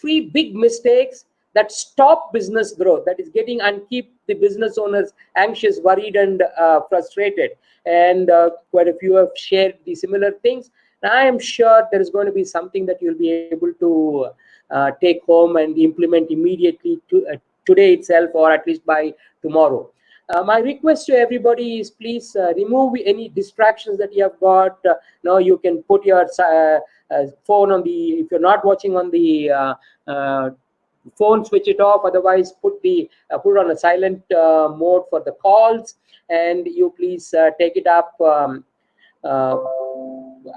three big mistakes that stop business growth, that is getting and keep the business owners anxious, worried, and frustrated. And quite a few have shared the similar things. And I am sure there is going to be something that you'll be able to take home and implement immediately today itself, or at least by tomorrow. My request to everybody is, please remove any distractions that you have got. Now you can put your phone on the, if you're not watching on the phone, switch it off. Otherwise, put it on a silent mode for the calls, and you please take it up.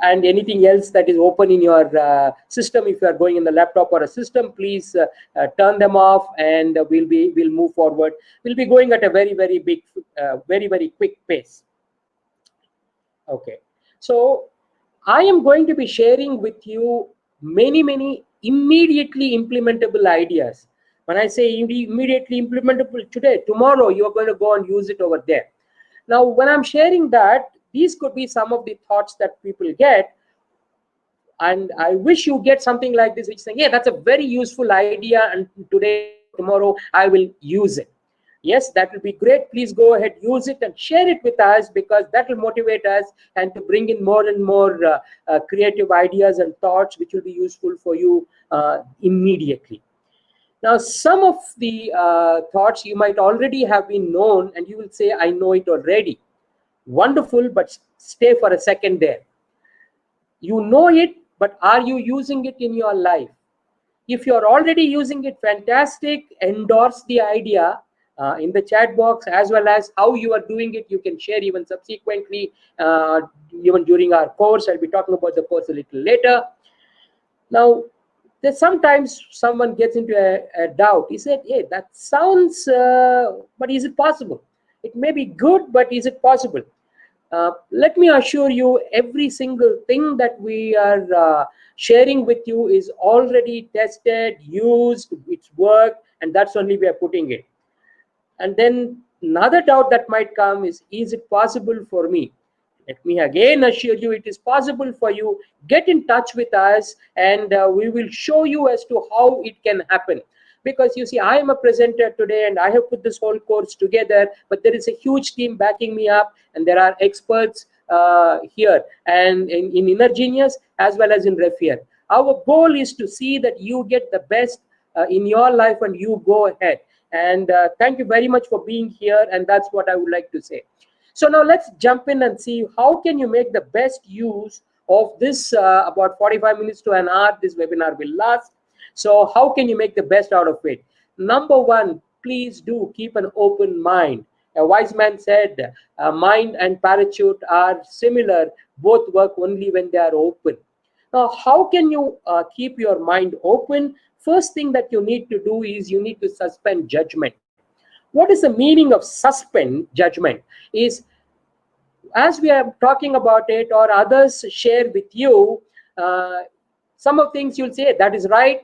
And anything else that is open in your system, if you are going in the laptop or a system, please turn them off, and we'll move forward. We'll be going at a very very quick pace. Okay, so I am going to be sharing with you many immediately implementable ideas. When I say immediately implementable, today, tomorrow, you are going to go and use it over there. Now, when I'm sharing that, these could be some of the thoughts that people get, and I wish you get something like this, which is saying, yeah, that's a very useful idea, and today or tomorrow I will use it. Yes, that will be great. Please go ahead, use it and share it with us, because that will motivate us and to bring in more and more creative ideas and thoughts which will be useful for you immediately. Now, some of the thoughts you might already have been known, and you will say, I know it already. Wonderful, but stay for a second there. You know it, but are you using it in your life? If you're already using it, fantastic. Endorse the idea in the chat box, as well as how you are doing it. You can share even subsequently, even during our course. I'll be talking about the course a little later. Now, there's sometimes someone gets into a doubt. He said, hey, that sounds, but is it possible? It may be good, but is it possible? Let me assure you, every single thing that we are sharing with you is already tested, used, it's worked, and that's only we are putting it. And then another doubt that might come is it possible for me? Let me again assure you, it is possible for you. Get in touch with us, and we will show you as to how it can happen. Because you see, I am a presenter today and I have put this whole course together, but there is a huge team backing me up, and there are experts here and in Inner Genius as well as in Refier. Our goal is to see that you get the best in your life and you go ahead. And thank you very much for being here, and that's what I would like to say. So now let's jump in and see how can you make the best use of this about 45 minutes to an hour this webinar will last. So how can you make the best out of it? Number one, please do keep an open mind. A wise man said, mind and parachute are similar. Both work only when they are open. Now, how can you keep your mind open? First thing that you need to do is you need to suspend judgment. What is the meaning of suspend judgment? Is, as we are talking about it or others share with you, some of things you'll say that is right,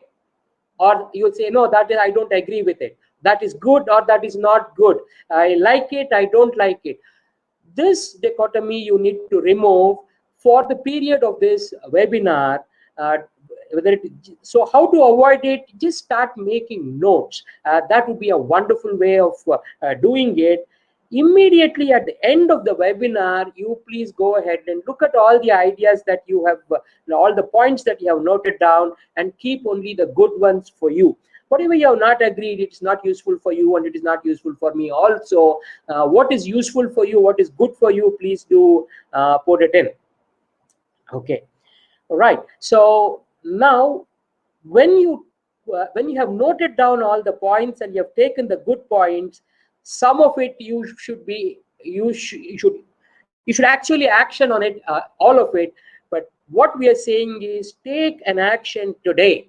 or you'll say no, that is, I don't agree with it. That is good or that is not good. I like it, I don't like it. This dichotomy you need to remove for the period of this webinar. So how to avoid it? Just start making notes. That would be a wonderful way of doing it. Immediately at the end of the webinar, you please go ahead and look at all the ideas that you have, all the points that you have noted down, and keep only the good ones for you. Whatever you have not agreed, it's not useful for you, and it is not useful for me also. What is useful for you, what is good for you, please do put it in. Okay, all right. So now, when you have noted down all the points and you have taken the good points, some of it you should actually action on it, all of it. But what we are saying is, take an action today,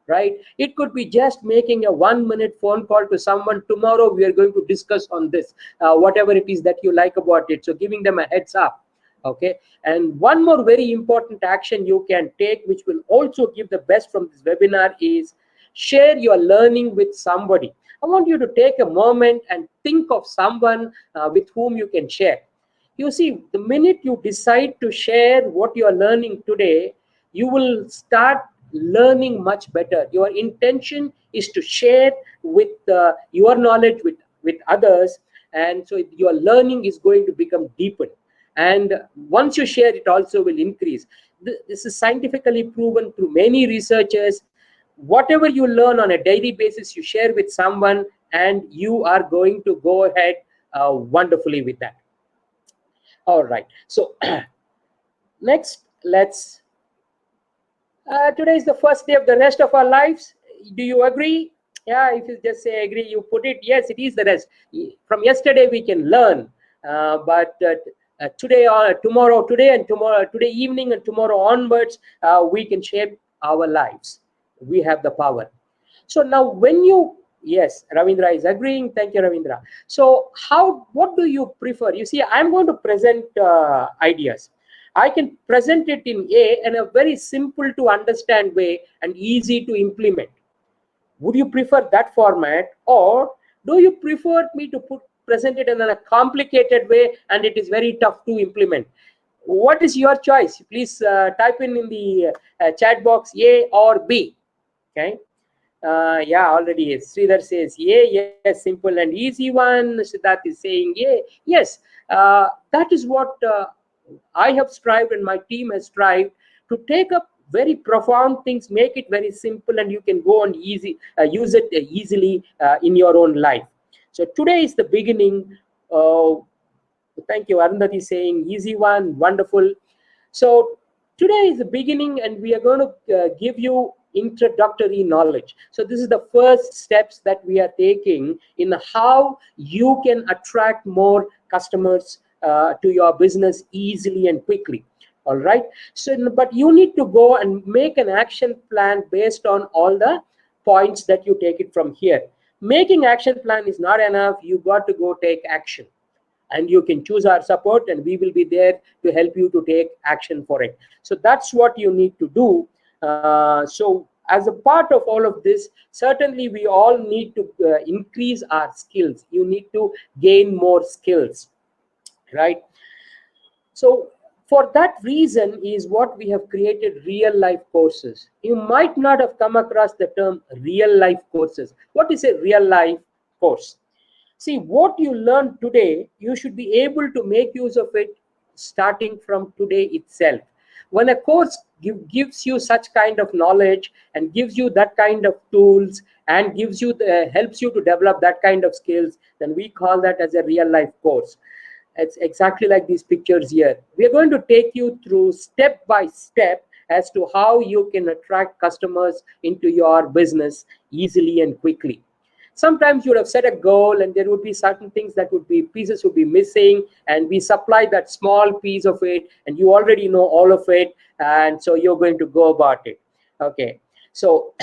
right? It could be just making a 1-minute phone call to someone. Tomorrow we are going to discuss on this, whatever it is that you like about it. So giving them a heads up. Okay, and one more very important action you can take, which will also give the best from this webinar, is share your learning with somebody. I want you to take a moment and think of someone with whom you can share. You see, the minute you decide to share what you are learning today, you will start learning much better. Your intention is to share with your knowledge with others, and so your learning is going to become deepened. And once you share, it also will increase. This is scientifically proven through many researchers. Whatever you learn on a daily basis, you share with someone, and you are going to go ahead wonderfully with that. All right, so next, let's today is the first day of the rest of our lives. Do you agree? Yeah, if you just say agree, you put it. Yes, it is the rest. From yesterday we can learn, but today or tomorrow, today and tomorrow, today evening and tomorrow onwards, we can shape our lives. We have the power. So now when you, yes, Ravindra is agreeing. Thank you, Ravindra. So what do you prefer? You see, I'm going to present ideas. I can present it in a very simple to understand way and easy to implement. Would you prefer that format, or do you prefer me to present it in a complicated way and it is very tough to implement? What is your choice? Please type in the chat box A or B. Okay. Yeah, already Sridhar says yes, simple and easy one. Siddharth is saying yes. That is what I have strived and my team has strived to take up very profound things, make it very simple, and you can go and use it easily in your own life. So today is the beginning. Thank you, Arundhati, saying easy one, wonderful. So today is the beginning, and we are going to give you introductory knowledge. So this is the first steps that we are taking in how you can attract more customers to your business easily and quickly. All right. So, but you need to go and make an action plan based on all the points that you take it from here. Making action plan is not enough. You got to go take action, and you can choose our support, and we will be there to help you to take action for it. So that's what you need to do. So as a part of all of this, certainly we all need to increase our skills. You need to gain more skills, right? So for that reason is what we have created real life courses. You might not have come across the term real life courses. What is a real life course? See, what you learn today, you should be able to make use of it starting from today itself. When a course gives you such kind of knowledge and gives you that kind of tools and gives you helps you to develop that kind of skills, then we call that as a real life course. It's exactly like these pictures here. We are going to take you through step by step as to how you can attract customers into your business easily and quickly. Sometimes you would have set a goal and there would be certain things that pieces would be missing, and we supply that small piece of it, and you already know all of it, and so you're going to go about it. Okay, so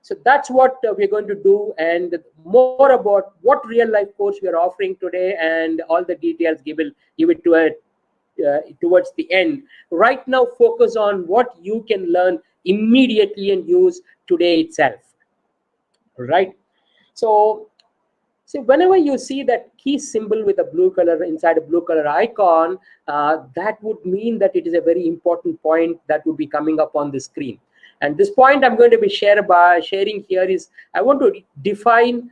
so that's what we're going to do, and more about what real life course we are offering today and all the details give it to it towards the end. Right now, focus on what you can learn immediately and use today itself. Right. So whenever you see that key symbol with a blue color inside a blue color icon, that would mean that it is a very important point that would be coming up on the screen. And this point I'm going to be sharing here is, I want to define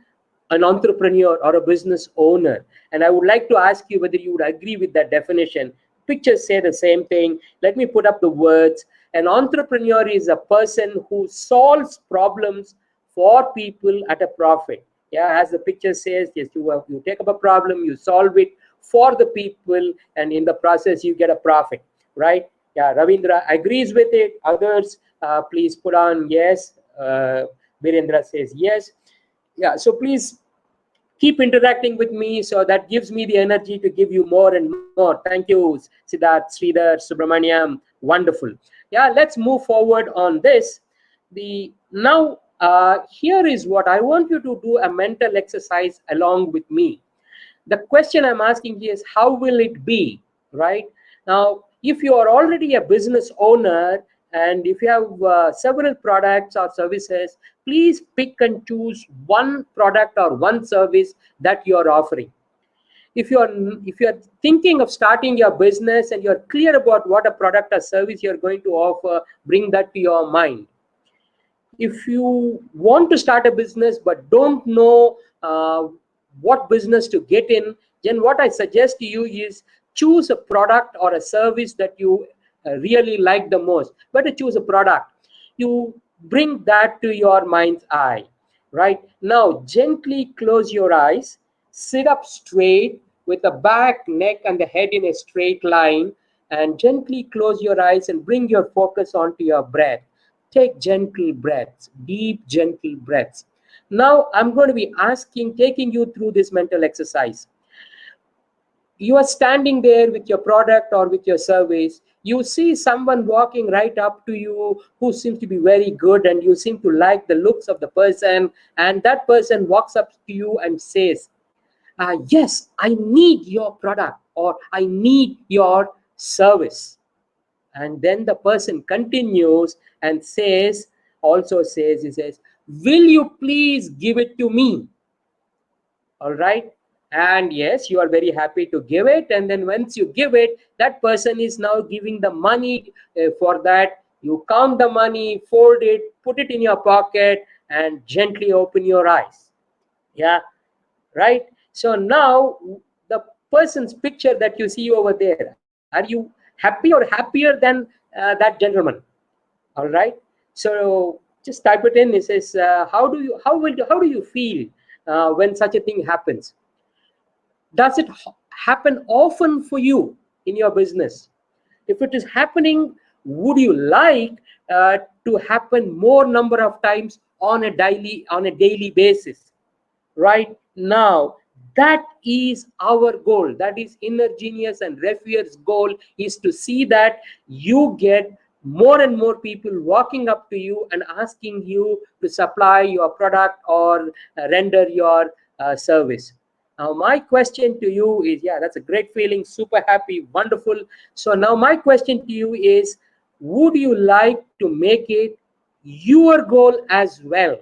an entrepreneur or a business owner, and I would like to ask you whether you would agree with that definition. Pictures say the same thing. Let me put up the words. An entrepreneur is a person who solves problems for people at a profit. Yeah, as the picture says, yes, you take up a problem, you solve it for the people, and in the process you get a profit, right? Yeah, Ravindra agrees with it. Others, please put on yes. Virendra says yes. Yeah, so please keep interacting with me, so that gives me the energy to give you more and more. Thank you, Siddharth, Sridhar, Subramaniam. Wonderful. Yeah, let's move forward on this. Now here is what I want you to do, a mental exercise along with me. The question I'm asking here is, how will it be? Right now, if you are already a business owner and if you have several products or services, please pick and choose one product or one service that you are offering. if you're thinking of starting your business and you're clear about what a product or service you're going to offer, bring that to your mind. If you want to start a business but don't know what business to get in, then what I suggest to you is choose a product or a service that you really like the most. Better choose a product. You bring that to your mind's eye. Right now, gently close your eyes, sit up straight with the back, neck, and the head in a straight line, and gently close your eyes and bring your focus onto your breath. Take gentle breaths, deep, gentle breaths. Now, I'm going to be taking you through this mental exercise. You are standing there with your product or with your service. You see someone walking right up to you who seems to be very good, and you seem to like the looks of the person. And that person walks up to you and says, yes, I need your product or I need your service. And then the person continues and he says, will you please give it to me? All right. And yes, you are very happy to give it. And then once you give it, that person is now giving the money for that. You count the money, fold it, put it in your pocket, and gently open your eyes. Yeah, right. So now the person's picture that you see over there, are you happy or happier than that gentleman? All right. So just type it in. It says, how do you feel when such a thing happens? Does it happen often for you in your business? If it is happening, would you like to happen more number of times on a daily basis? Right now, that is our goal. That is Inner Genius and Refier's goal, is to see that you get more and more people walking up to you and asking you to supply your product or render your service. Now my question to you is, yeah, that's a great feeling, super happy, wonderful. So now my question to you is, would you like to make it your goal as well?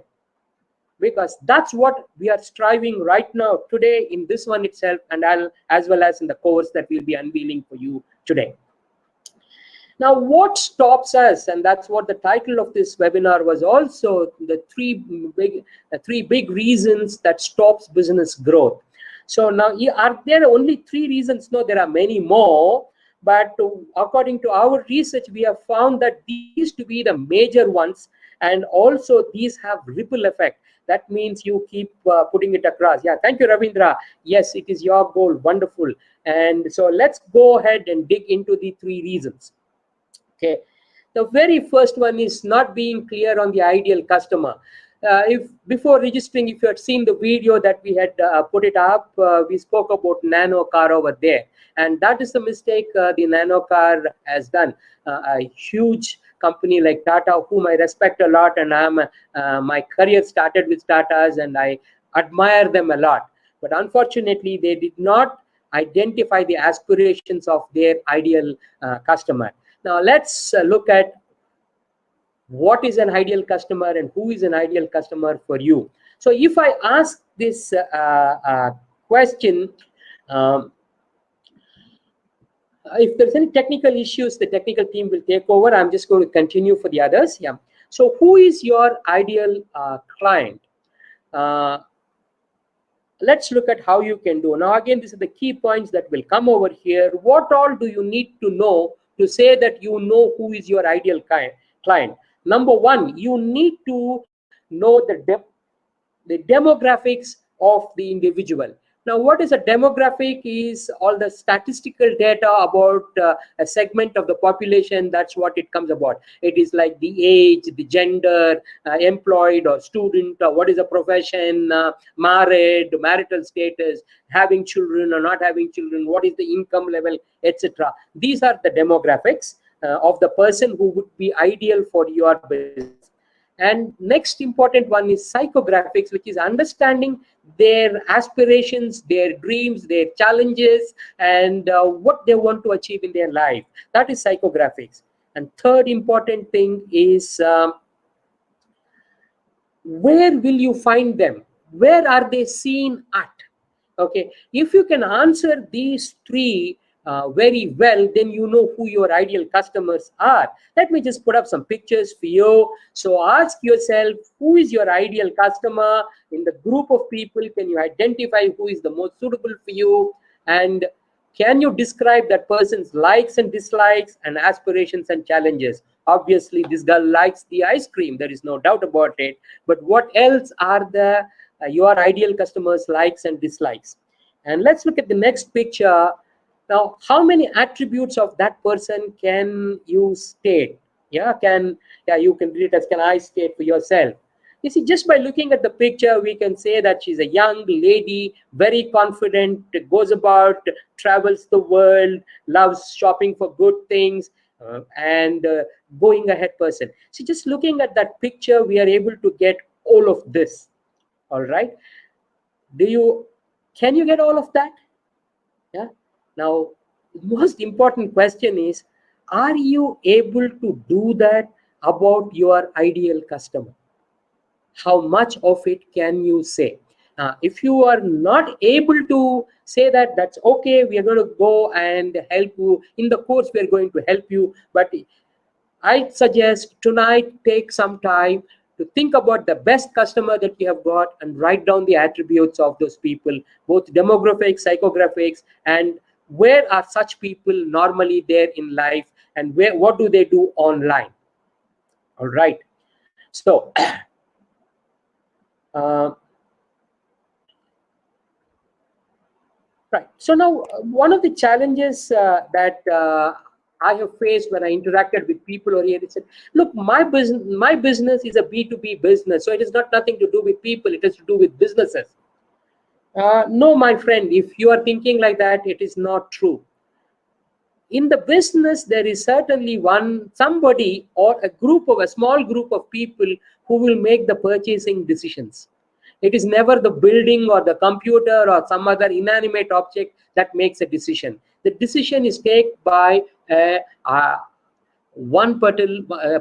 Because that's what we are striving right now today in this one itself, and as well as in the course that we'll be unveiling for you today. Now, what stops us, and that's what the title of this webinar was also, the three big reasons that stops business growth. So now, are there only 3 reasons? No, there are many more. But according to our research, we have found that these to be the major ones, and also these have ripple effect. That means you keep putting it across. Yeah, thank you, Ravindra. Yes, it is your goal. Wonderful. And so let's go ahead and dig into the 3 reasons. Okay, the very first one is not being clear on the ideal customer. If before registering, if you had seen the video that we had put it up, we spoke about nano car over there, and that is the mistake the nano car has done. A huge company like Tata, whom I respect a lot, and my career started with Tata's, and I admire them a lot. But unfortunately, they did not identify the aspirations of their ideal customer. Now let's look at what is an ideal customer and who is an ideal customer for you. So if I ask this question, if there's any technical issues, the technical team will take over. I'm just going to continue for the others. Yeah. So who is your ideal client? Let's look at how you can do. Now, again, these are the key points that will come over here. What all do you need to know to say that you know who is your ideal client? Number 1, you need to know the demographics of the individual. Now, what is a demographic? Is all the statistical data about a segment of the population. That's what it comes about. It is like the age, the gender, employed or student, or what is a profession, married, marital status, having children or not having children, what is the income level, etc. These are the demographics of the person who would be ideal for your business. And next important one is psychographics, which is understanding their aspirations, their dreams, their challenges, and what they want to achieve in their life. That is psychographics. And third important thing is where will you find them? Where are they seen at? Okay, if you can answer these three very well, then you know who your ideal customers are. Let me just put up some pictures for you. So ask yourself, who is your ideal customer? In the group of people, can you identify who is the most suitable for you? And can you describe that person's likes and dislikes and aspirations and challenges? Obviously, this girl likes the ice cream. There is no doubt about it. But what else are the your ideal customers' likes and dislikes? And let's look at the next picture. Now, how many attributes of that person can you state? Yeah, you can read it as, can I state for yourself? You see, just by looking at the picture, we can say that she's a young lady, very confident, goes about, travels the world, loves shopping for good things, and going ahead person. See, just looking at that picture, we are able to get all of this. All right. Do you, can you get all of that? Yeah. Now, the most important question is, are you able to do that about your ideal customer? How much of it can you say? If you are not able to say that, that's okay. We are going to go and help you in the course. We are going to help you, but I suggest tonight take some time to think about the best customer that you have got and write down the attributes of those people, both demographics, psychographics, and where are such people normally there in life, and where, what do they do online? All right. So uh, right. So now, one of the challenges that I have faced when I interacted with people over here, they said, "Look, my business is a B2B business, so it has got nothing to do with people. It has to do with businesses." No, my friend, if you are thinking like that, it is not true. In the business, there is certainly somebody or a small group of people who will make the purchasing decisions. It is never the building or the computer or some other inanimate object that makes a decision. The decision is taken by a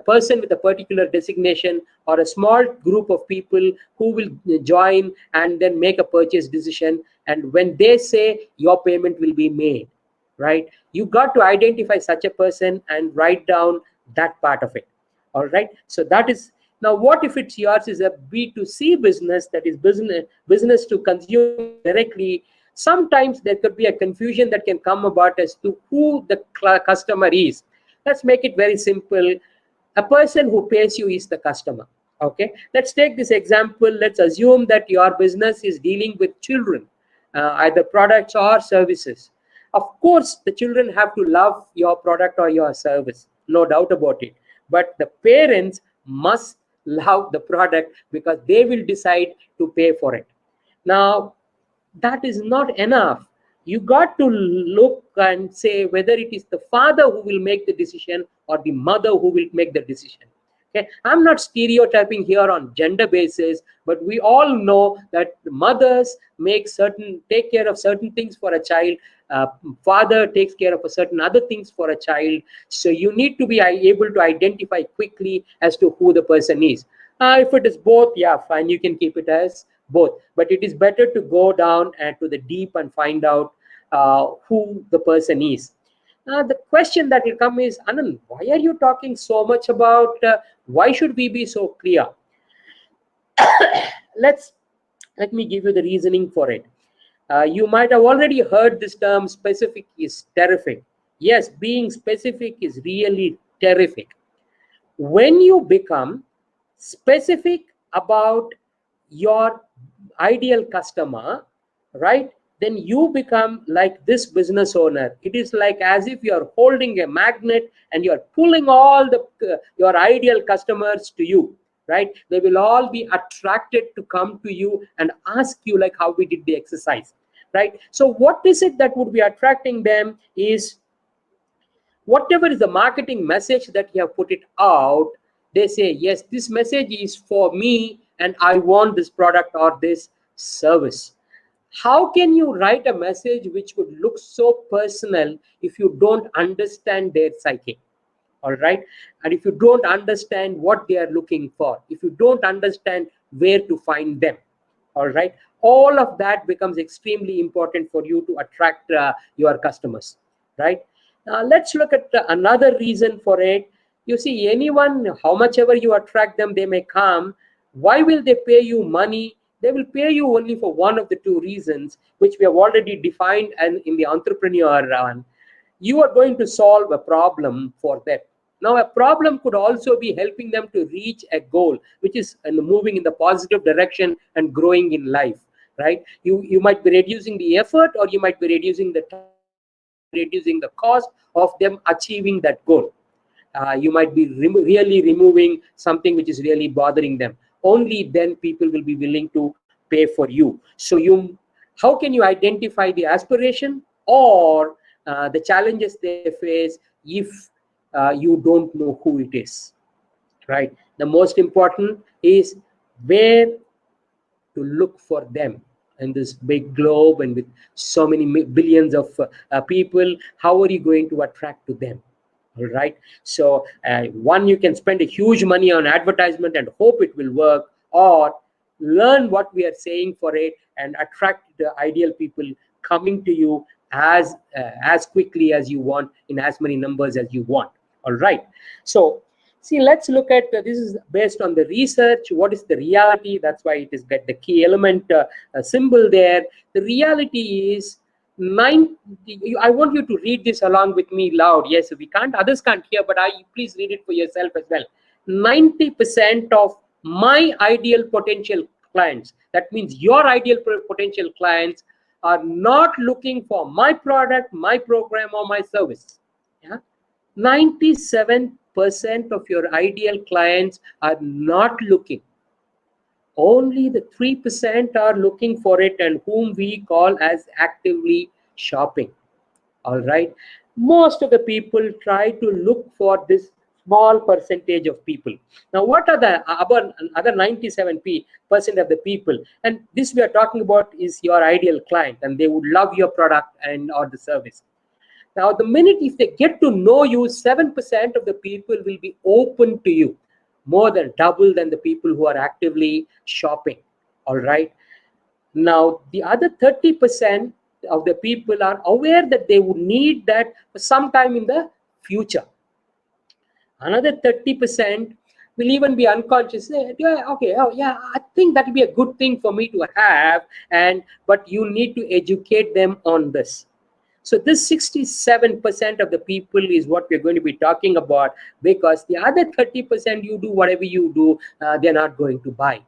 person with a particular designation, or a small group of people who will join and then make a purchase decision, and when they say, your payment will be made, right? You got to identify such a person and write down that part of it. All right, so that is. Now what if it's yours is a B2C business, that is business to consumer directly? Sometimes there could be a confusion that can come about as to who the customer is. Let's make it very simple. A person who pays you is the customer. Okay, let's take this example. Let's assume that your business is dealing with children, either products or services. Of course, the children have to love your product or your service, no doubt about it. But the parents must love the product, because they will decide to pay for it. Now, that is not enough. You got to look and say whether it is the father who will make the decision or the mother who will make the decision. Okay, I'm not stereotyping here on gender basis, but we all know that mothers take care of certain things for a child. uh, Father takes care of a certain other things for a child. So you need to be able to identify quickly as to who the person is. If it is both, yeah, fine, you can keep it as both, but it is better to go down and to the deep and find out who the person is. The question that will come is, Anand, why are you talking so much about why should we be so clear? let's Let me give you the reasoning for it. You might have already heard this term, specific is terrific. Yes, being specific is really terrific. When you become specific about your ideal customer, right, then you become like this business owner. It is like as if you are holding a magnet and you are pulling all the your ideal customers to you, right? They will all be attracted to come to you and ask you, like how we did the exercise, right? So what is it that would be attracting them is whatever is the marketing message that you have put it out. They say, yes, this message is for me and I want this product or this service. How can you write a message which would look so personal if you don't understand their psyche? All right, and if you don't understand what they are looking for, if you don't understand where to find them, All right, all of that becomes extremely important for you to attract your customers, right? Now let's look at another reason for it. You see, anyone, how much ever you attract them, they may come. Why will they pay you money? They will pay you only for one of the two reasons, which we have already defined and in the entrepreneur one. You are going to solve a problem for them. Now, a problem could also be helping them to reach a goal, which is moving in the positive direction and growing in life, right? You might be reducing the effort, or you might be reducing the time, or you might be reducing the cost of them achieving that goal. You might be really removing something which is really bothering them. Only then people will be willing to pay for you. So how can you identify the aspiration or the challenges they face if you don't know who it is, right? The most important is where to look for them in this big globe and with so many billions of people. How are you going to attract to them? All right, so one, you can spend a huge money on advertisement and hope it will work, or learn what we are saying for it and attract the ideal people coming to you as quickly as you want, in as many numbers as you want. All right, so see, let's look at this is based on the research. What is the reality? That's why it is got the key element symbol there. The reality is 90. I want you to read this along with me loud. Yes, we can't, others can't hear, but please read it for yourself as well. 90% of my ideal potential clients, that means your ideal potential clients, are not looking for my product, my program, or my service. Yeah, 97% of your ideal clients are not looking. Only the 3% are looking for it, and whom we call as actively shopping. All right, most of the people try to look for this small percentage of people. Now, what are the other 97% of the people? And this we are talking about is your ideal client, and they would love your product and or the service. Now, the minute if they get to know you, 7% of the people will be open to you, more than double than the people who are actively shopping. All right. Now, the other 30% of the people are aware that they would need that sometime in the future. Another 30% will even be unconscious. Yeah, okay, oh yeah, I think that will be a good thing for me to have, but you need to educate them on this. So this 67% of the people is what we're going to be talking about, because the other 30%, you do whatever you do, they're not going to buy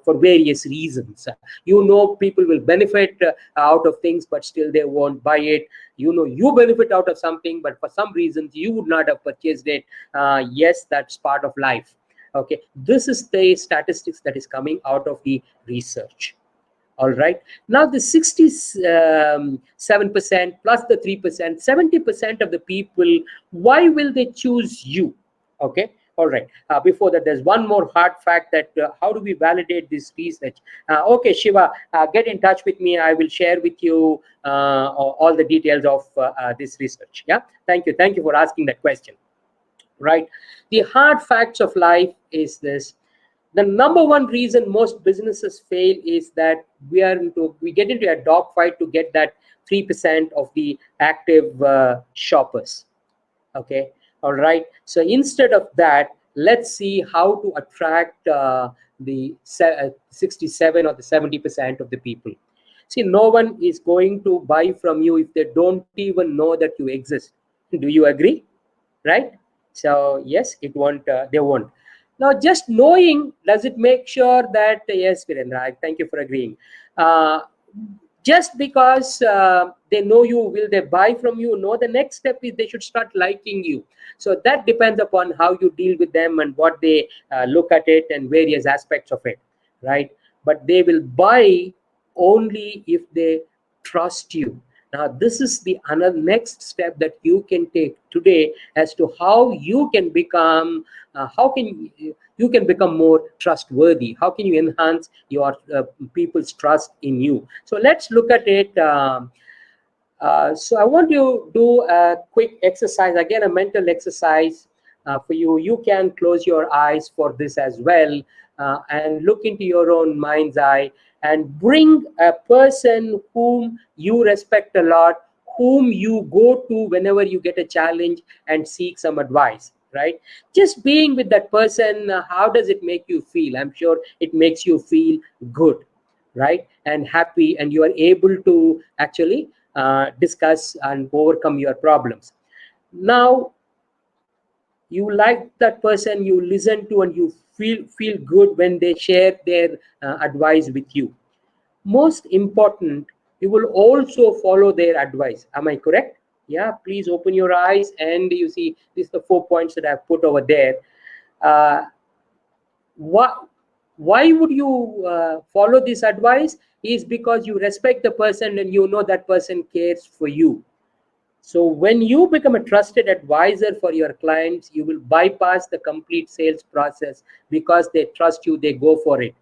for various reasons. People will benefit out of things, but still they won't buy it. You benefit out of something, but for some reasons you would not have purchased it. Yes, that's part of life. Okay, this is the statistics that is coming out of the research. All right, now the 67% plus the 3%, 70% of the people, why will they choose you? Okay, all right, before that, there's one more hard fact that how do we validate this research? Okay, Shiva, get in touch with me. I will share with you all the details of this research. Yeah, thank you for asking that question. Right, the hard facts of life is this: the number one reason most businesses fail is that we get into a dogfight to get that 3% of the active shoppers. Okay, all right, so instead of that, let's see how to attract the 67 or the 70% of the people. See, no one is going to buy from you if they don't even know that you exist. Do you agree? Right, so yes, it won't they won't. Now, just knowing, does it make sure that yes, Virendra, thank you for agreeing. Just because they know you, will they buy from you? No, the next step is they should start liking you. So that depends upon how you deal with them and what they look at it and various aspects of it, right? But they will buy only if they trust you. Now, this is the another next step that you can take today as to how you can become you can become more trustworthy. How can you enhance your people's trust in you? So let's look at it. So I want you to do a quick exercise, again, a mental exercise for you. You can close your eyes for this as well and look into your own mind's eye and bring a person whom you respect a lot, whom you go to whenever you get a challenge and seek some advice, right? Just being with that person, how does it make you feel? I'm sure it makes you feel good, right, and happy, and you are able to actually discuss and overcome your problems. Now you like that person, you listen to, and you feel good when they share their advice with you. Most important, you will also follow their advice. Am I correct? Yeah, please open your eyes, and you see these are the 4 points that I've put over there. uh, why would you follow this advice? Is because you respect the person and you know that person cares for you. So when you become a trusted advisor for your clients, you will bypass the complete sales process because they trust you, they go for it.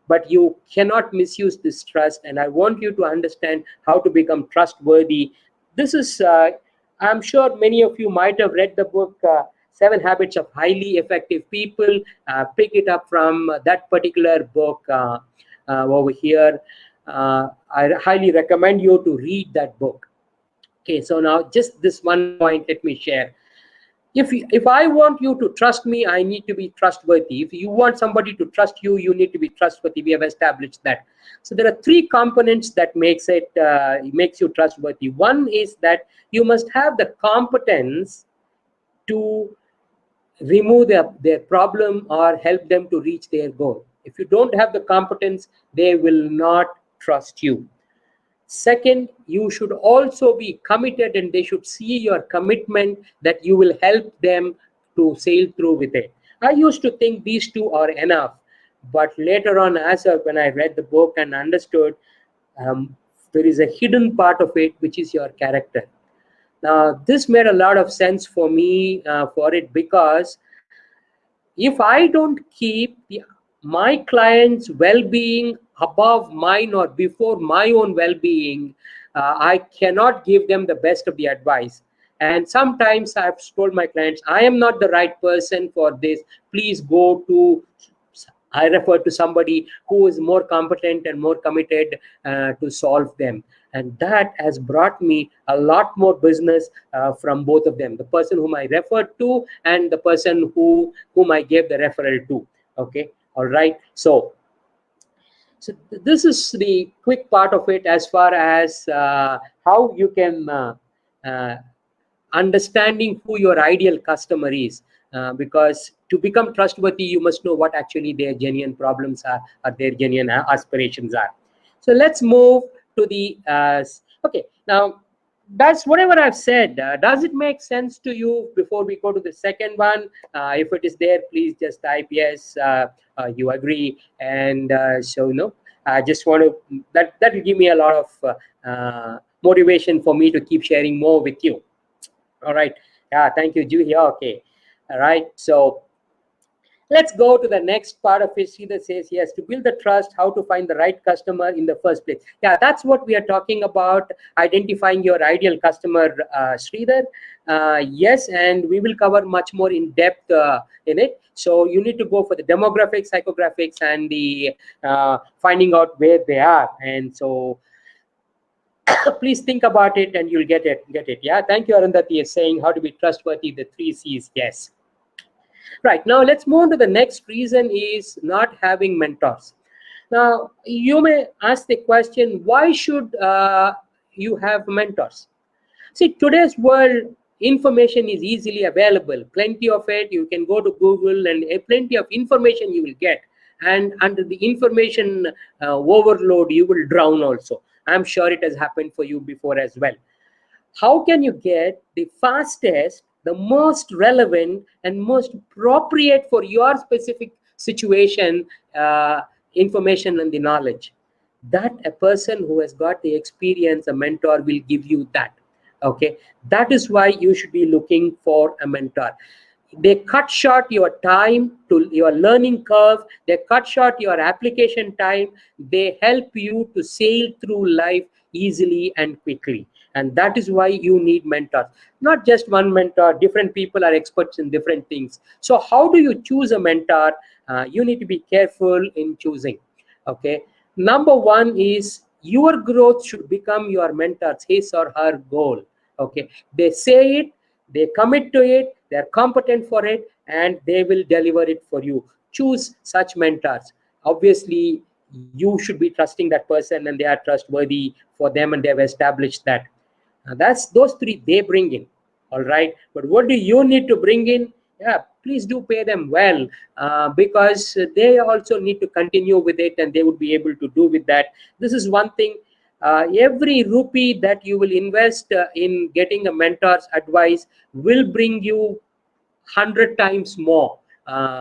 But you cannot misuse this trust, and I want you to understand how to become trustworthy. This is, I'm sure many of you might have read the book, Seven Habits of Highly Effective People. Pick it up from that particular book over here. I highly recommend you to read that book. Okay, so now just this one point, let me share. If I want you to trust me, I need to be trustworthy. If you want somebody to trust you, you need to be trustworthy. We have established that. So there are 3 components that makes you trustworthy. One is that you must have the competence to remove their problem or help them to reach their goal. If you don't have the competence, they will not trust you. Second, you should also be committed, and they should see your commitment that you will help them to sail through with it. I used to think these 2 are enough, but later on, when I read the book and understood, there is a hidden part of it, which is your character. Now, this made a lot of sense for me for it, because if I don't keep my clients' well-being above mine or before my own well-being, I cannot give them the best of the advice. And sometimes I've told my clients, I am not the right person for this. Please go to, I refer to somebody who is more competent and more committed to solve them. And that has brought me a lot more business from both of them, the person whom I referred to and the person whom I gave the referral to. Okay, all right. So this is the quick part of it, as far as how you can uh, understanding who your ideal customer is, because to become trustworthy, you must know what actually their genuine problems are, or their genuine aspirations are. So let's move to the okay, now that's whatever I've said. Does it make sense to you before we go to the second one? If it is there, please just type yes, you agree. And so I just want to, that will give me a lot of motivation for me to keep sharing more with you. All right. Yeah, thank you, Juhi. Okay. All right. So let's go to the next part of history that says, yes, to build the trust, how to find the right customer in the first place. Yeah, that's what we are talking about, identifying your ideal customer, Sridhar. Yes, and we will cover much more in depth in it. So you need to go for the demographics, psychographics, and the finding out where they are. And so please think about it, and you'll get it. Yeah, thank you, Arundhati, is saying how to be trustworthy, the 3 C's. Yes. Right, now let's move on to the next reason, is not having mentors. Now you may ask the question, why should you have mentors? See, today's world, information is easily available, plenty of it. You can go to Google, and plenty of information you will get, and under the information overload, you will drown also. I'm sure it has happened for you before as well. How can you get the fastest, the most relevant, and most appropriate for your specific situation information and the knowledge? That a person who has got the experience, a mentor, will give you that. Okay, that is why you should be looking for a mentor. They cut short your time to your learning curve, they cut short your application time, they help you to sail through life easily and quickly. And that is why you need mentors. Not just one mentor, different people are experts in different things. So how do you choose a mentor? You need to be careful in choosing. Okay, Number one is your growth should become your mentor's, his or her goal. Okay, they say it, they commit to it, they're competent for it, and they will deliver it for you. Choose such mentors. Obviously, you should be trusting that person, and they are trustworthy for them, and they have established that. That's those three they bring in. All right, but what do you need to bring in? Yeah, please do pay them well, because they also need to continue with it, and they would be able to do with that. This is one thing. Every rupee that you will invest in getting a mentor's advice will bring you 100 times more,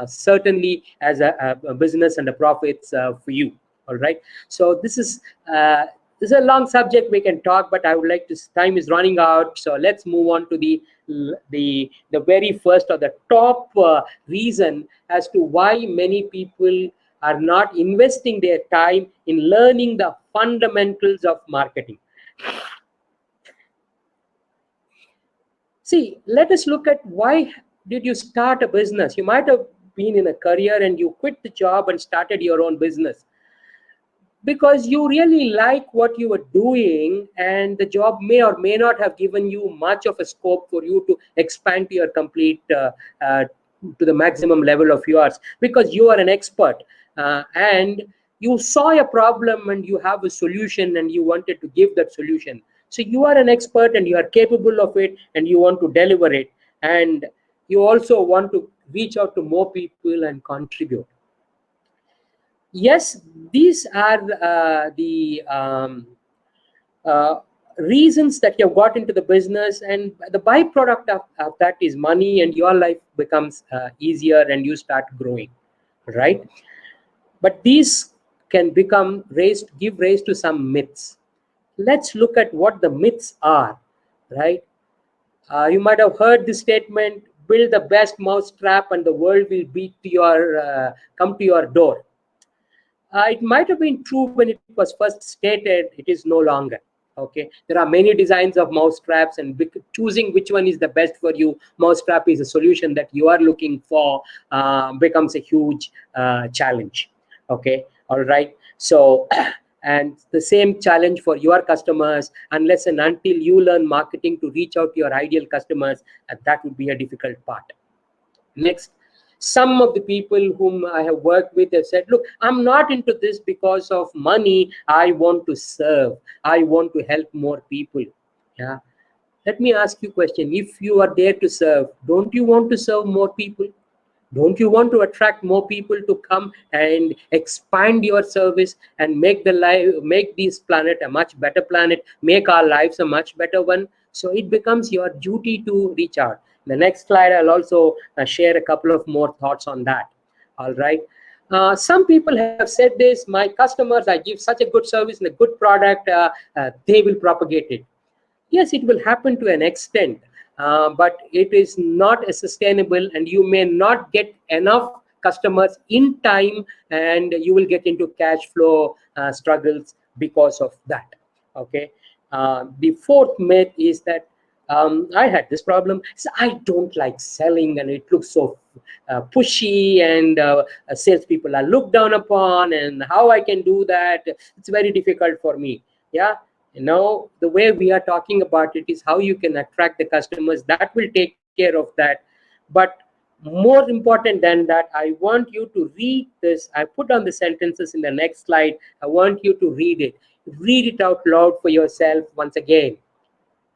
certainly as a business and a profits for you. All right, so uh, this is a long subject we can talk, but I would like to, time is running out, so let's move on to the very first or the top reason as to why many people are not investing their time in learning the fundamentals of marketing. See, let us look at why did you start a business. You might have been in a career and you quit the job and started your own business because you really like what you were doing, and the job may or may not have given you much of a scope for you to expand to your complete to the maximum level of yours, because you are an expert, and you saw a problem and you have a solution and you wanted to give that solution. So you are an expert and you are capable of it and you want to deliver it, and you also want to reach out to more people and contribute. Yes, these are the uh, reasons that you have got into the business, and the byproduct of that is money, and your life becomes easier and you start growing, right? But these can become raised, give rise to some myths. Let's look at what the myths are, right? You might have heard this statement: build the best mousetrap and the world will beat to your come to your door. It might have been true when it was first stated. It is no longer. Okay, there are many designs of mousetraps, and choosing which one is the best for you. Mousetrap is a solution that you are looking for, becomes a huge challenge. Okay, all right. So, and the same challenge for your customers, unless and until you learn marketing to reach out to your ideal customers, that would be a difficult part. Next, some of the people whom I have worked with have said, look, I'm not into this because of money. I want to serve. I want to help more people. Yeah. Let me ask you a question. If you are there to serve, don't you want to serve more people? Don't you want to attract more people to come and expand your service and make this planet a much better planet, make our lives a much better one? So it becomes your duty to reach out. The next slide, I'll also share a couple of more thoughts on that. All right. Some people have said this: my customers, I give such a good service and a good product, they will propagate it. Yes, it will happen to an extent, but it is not sustainable, and you may not get enough customers in time, and you will get into cash flow struggles because of that. Okay. The fourth myth is that I had this problem. So I don't like selling, and it looks so pushy, and salespeople are looked down upon, and how I can do that? It's very difficult for me. Yeah. Now, the way we are talking about it is how you can attract the customers. That will take care of that. But more important than that, I want you to read this. I put on the sentences in the next slide. I want you to read it. Read it out loud for yourself once again.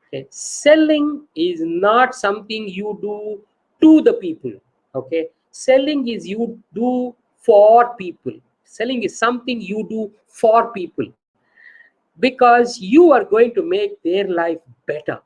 Okay. Selling is not something you do to the people. Okay. Selling is you do for people. Selling is something you do for people, because you are going to make their life better.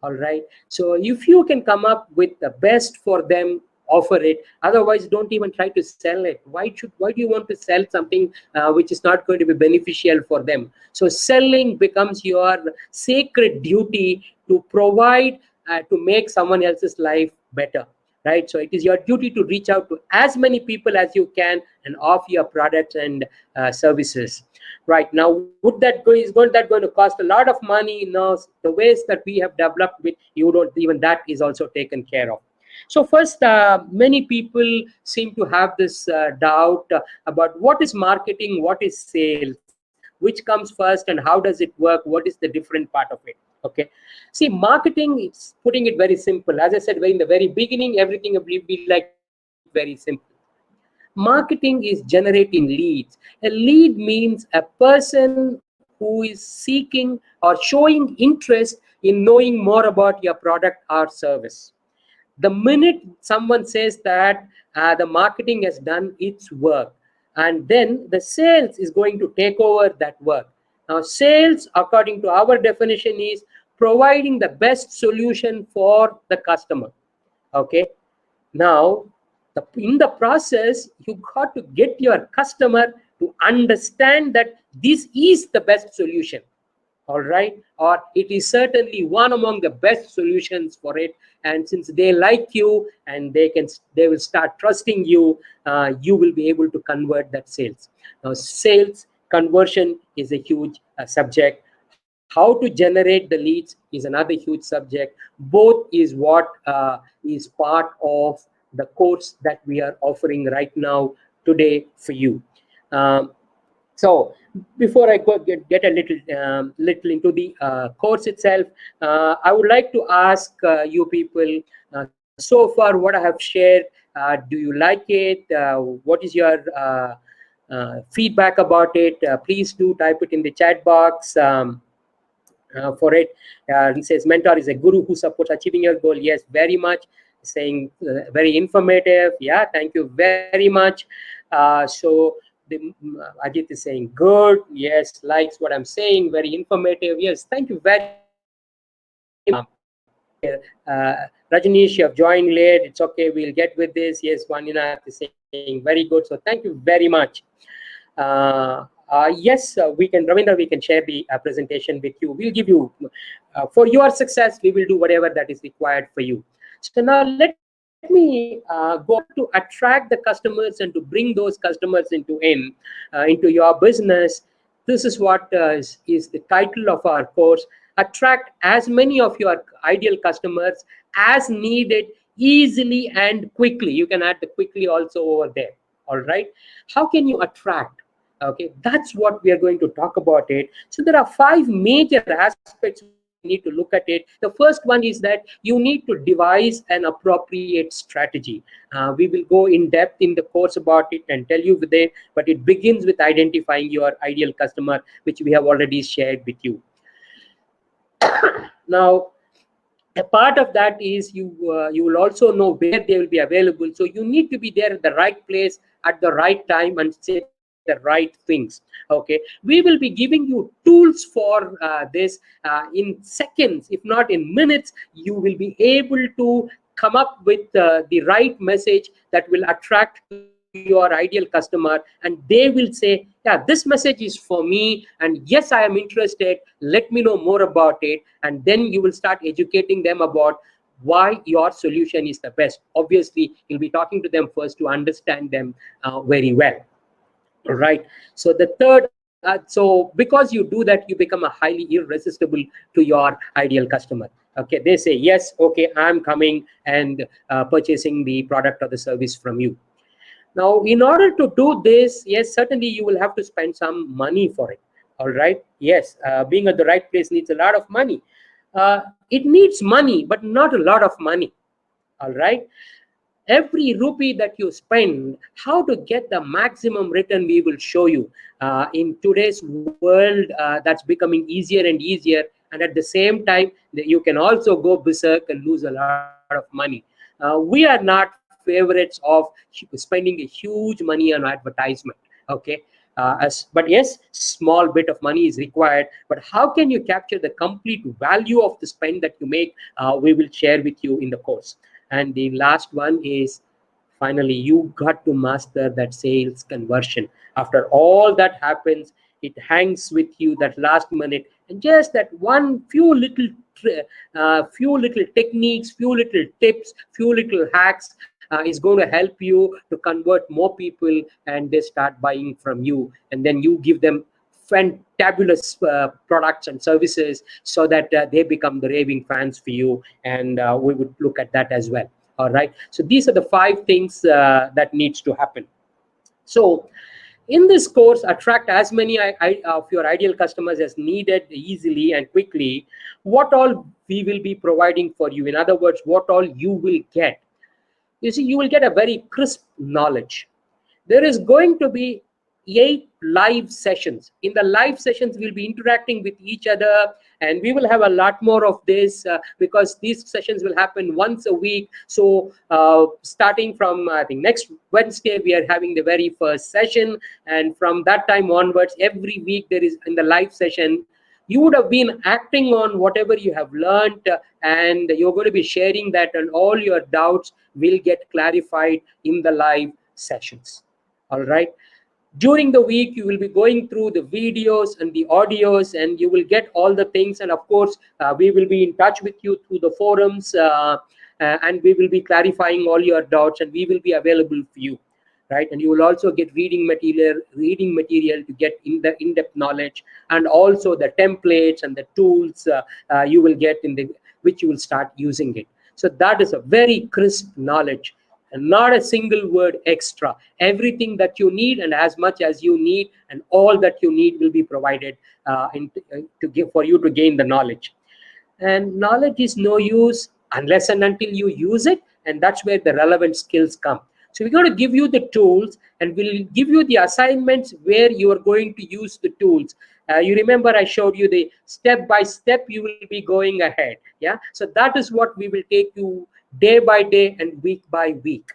All right, so if you can come up with the best for them, offer it. Otherwise, don't even try to sell it. Why do you want to sell something which is not going to be beneficial for them? So selling becomes your sacred duty to provide, to make someone else's life better, right? So it is your duty to reach out to as many people as you can and offer your products and services. Right now, is that going to cost a lot of money? No, the ways that we have developed with, you don't even, that is also taken care of. So first, many people seem to have this doubt about what is marketing, what is sales, which comes first, and how does it work, what is the different part of it. Okay, see, marketing is putting it very simple. As I said, in the very beginning, everything will be like very simple. Marketing is generating leads. A lead means a person who is seeking or showing interest in knowing more about your product or service. The minute someone says that the marketing has done its work, and then the sales is going to take over that work. Now, sales, according to our definition, is providing the best solution for the customer. Okay, now in the process, you got to get your customer to understand that this is the best solution, all right, or it is certainly one among the best solutions for it. And since they like you and they will start trusting you, you will be able to convert that sales. Now, sales conversion is a huge subject. How to generate the leads is another huge subject. Both is what is part of the course that we are offering right now today for you. um, so before I go get a little into the course itself, I would like to ask you people, so far what I have shared, do you like it? What is your feedback about it? Please do type it in the chat box. For it, it says mentor is a guru who supports achieving your goal. Yes, very much. Saying very informative. Yeah, thank you very much. So Ajit is saying good. Yes, likes what I'm saying. Very informative. Yes, thank you very much. Okay, Rajanish, you have joined late. It's okay. We'll get with this. Yes, Vaninath is saying very good. So thank you very much. Yes, we can, Ravinder, we can share the presentation with you. We'll give you, for your success, we will do whatever that is required for you. So now let me go on. In order to attract the customers and to bring those customers into your business, this is what is the title of our course. Attract as many of your ideal customers as needed, easily and quickly. You can add the quickly also over there. All right, how can you attract? Okay, that's what we are going to talk about it. So there are 5 major aspects we need to look at it. The first one is that you need to devise an appropriate strategy. We will go in depth in the course about it and tell you with it, but it begins with identifying your ideal customer, which we have already shared with you. Now, a part of that is you will also know where they will be available. So you need to be there at the right place at the right time and say the right things. Okay, we will be giving you tools for this in seconds, if not in minutes. You will be able to come up with the right message that will attract to your ideal customer, and they will say, yeah, this message is for me, and yes, I am interested, let me know more about it. And then you will start educating them about why your solution is the best. Obviously, you'll be talking to them first to understand them very well. Right. So the third, so because you do that, you become a highly irresistible to your ideal customer. Okay, they say yes, okay, I'm coming and purchasing the product or the service from you. Now, in order to do this, yes, certainly you will have to spend some money for it. All right. Yes, being at the right place needs a lot of money. It needs money, but not a lot of money. All right. Every rupee that you spend, how to get the maximum return, we will show you. In today's world, that's becoming easier and easier, and at the same time you can also go berserk and lose a lot of money. We are not favorites of spending a huge money on advertisement. Okay, but yes, small bit of money is required. But how can you capture the complete value of the spend that you make? We will share with you in the course. And the last one is, finally, you got to master that sales conversion. After all that happens, it hangs with you that last minute, and just that one few little techniques, few little tips, few little hacks is going to help you to convert more people, and they start buying from you, and then you give them fantabulous products and services so that they become the raving fans for you. And we would look at that as well. All right, so these are the 5 things that needs to happen. So in this course, attract as many of your ideal customers as needed, easily and quickly. What all we will be providing for you, in other words, what all you will get. You see, you will get a very crisp knowledge. There is going to be 8 live sessions. In the live sessions, we'll be interacting with each other, and we will have a lot more of this because these sessions will happen once a week. So starting from, I think, next Wednesday, we are having the very first session, and from that time onwards, every week there is, in the live session, you would have been acting on whatever you have learned, and you're going to be sharing that, and all your doubts will get clarified in the live sessions. All right, during the week you will be going through the videos and the audios, and you will get all the things. And of course, we will be in touch with you through the forums, and we will be clarifying all your doubts, and we will be available for you, right? And you will also get reading material to get in-depth knowledge, and also the templates and the tools you will get in the which you will start using it. So that is a very crisp knowledge, and not a single word extra. Everything that you need, and as much as you need, and all that you need will be provided to give for you to gain the knowledge. And knowledge is no use unless and until you use it, and that's where the relevant skills come. So we're going to give you the tools, and we'll give you the assignments where you are going to use the tools. You remember I showed you the step by step you will be going ahead. Yeah, so that is what we will take you day by day and week by week.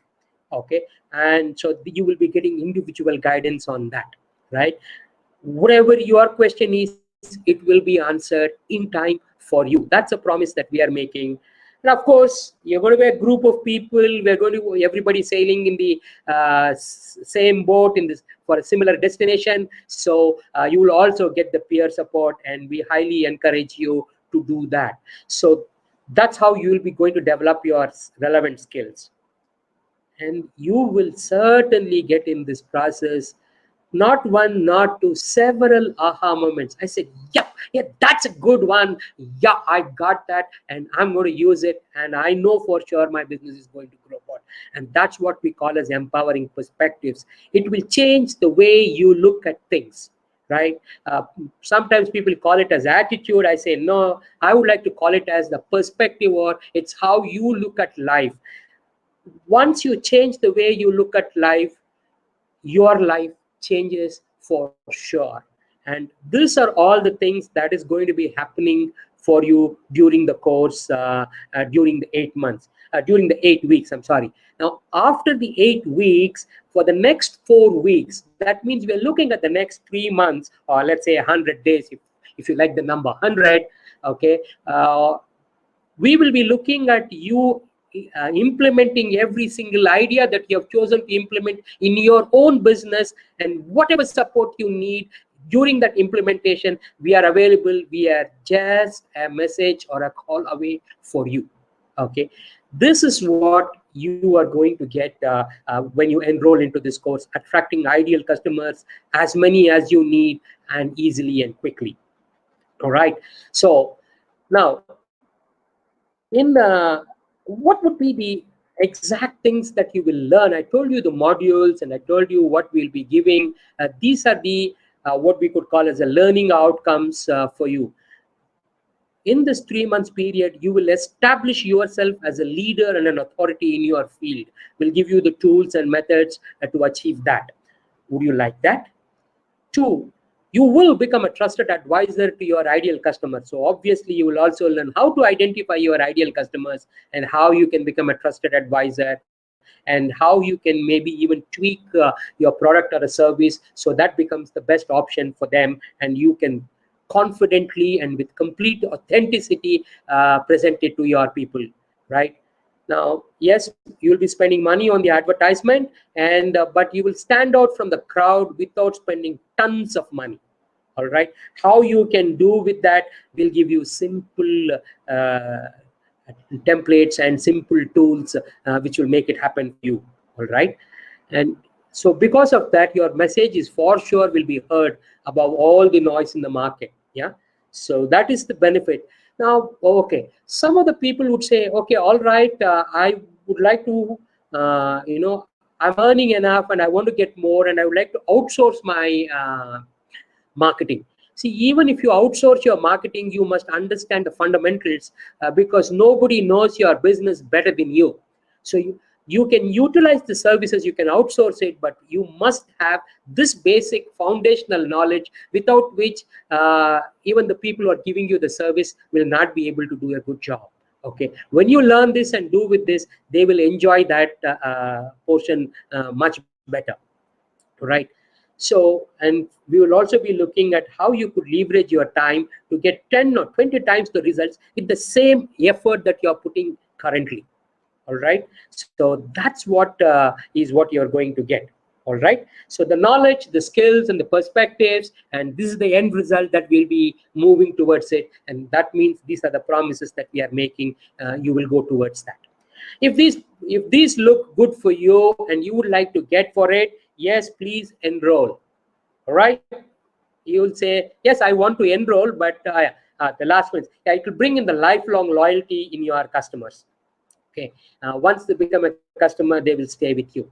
Okay, and so you will be getting individual guidance on that, right? Whatever your question is, it will be answered in time for you. That's a promise that we are making. And of course, you're going to be a group of people. We're going to everybody sailing in the same boat in this for a similar destination. So you will also get the peer support, and we highly encourage you to do that. So that's how you will be going to develop your relevant skills. And you will certainly get in this process not one, not two, several aha moments. I said, yep, yeah, that's a good one. Yeah, I got that, and I'm going to use it, and I know for sure my business is going to grow more. And that's what we call as empowering perspectives. It will change the way you look at things, right? Sometimes people call it as attitude. I say, no, I would like to call it as the perspective, or it's how you look at life. Once you change the way you look at life, your life changes for sure. And these are all the things that is going to be happening for you during the course, during the 8 months, during the 8 weeks, I'm sorry. Now, after the 8 weeks, for the next 4 weeks, that means we're looking at the next 3 months, or let's say 100 days, if you like the number 100, okay? We will be looking at you implementing every single idea that you have chosen to implement in your own business, and whatever support you need during that implementation, we are available. We are just a message or a call away for you. Okay, this is what you are going to get when you enroll into this course, attracting ideal customers, as many as you need, and easily and quickly. All right, so now in what would be the exact things that you will learn? I told you the modules, and I told you what we'll be giving. These are the what we could call as a learning outcomes for you. In this 3 months period, you will establish yourself as a leader and an authority in your field. We'll give you the tools and methods to achieve that. Would you like that? 2, you will become a trusted advisor to your ideal customers. So obviously, you will also learn how to identify your ideal customers, and how you can become a trusted advisor, and how you can maybe even tweak your product or a service so that becomes the best option for them, and you can confidently and with complete authenticity present it to your people, right? Now, yes, you will be spending money on the advertisement, and but you will stand out from the crowd without spending tons of money. All right, how you can do with that, we'll give you simple templates and simple tools which will make it happen for you. All right, and so because of that, your message is for sure will be heard above all the noise in the market. Yeah, so that is the benefit. Now, okay, some of the people would say, okay, all right, I would like to, I'm earning enough and I want to get more, and I would like to outsource my marketing. See, even if you outsource your marketing, you must understand the fundamentals, because nobody knows your business better than you. So you can utilize the services, you can outsource it, but you must have this basic foundational knowledge, without which even the people who are giving you the service will not be able to do a good job. Okay, when you learn this and do with this, they will enjoy that portion much better, right? So, and we will also be looking at how you could leverage your time to get 10 or 20 times the results with the same effort that you're putting currently. All right, so that's what is what you're going to get. All right, so the knowledge, the skills, and the perspectives, and this is the end result that we'll be moving towards it, and that means these are the promises that we are making. You will go towards that. If these look good for you and you would like to get for it, yes, please enroll. All right, you will say, yes, I want to enroll, but the last one, yeah, it will bring in the lifelong loyalty in your customers. Okay, once they become a customer, they will stay with you.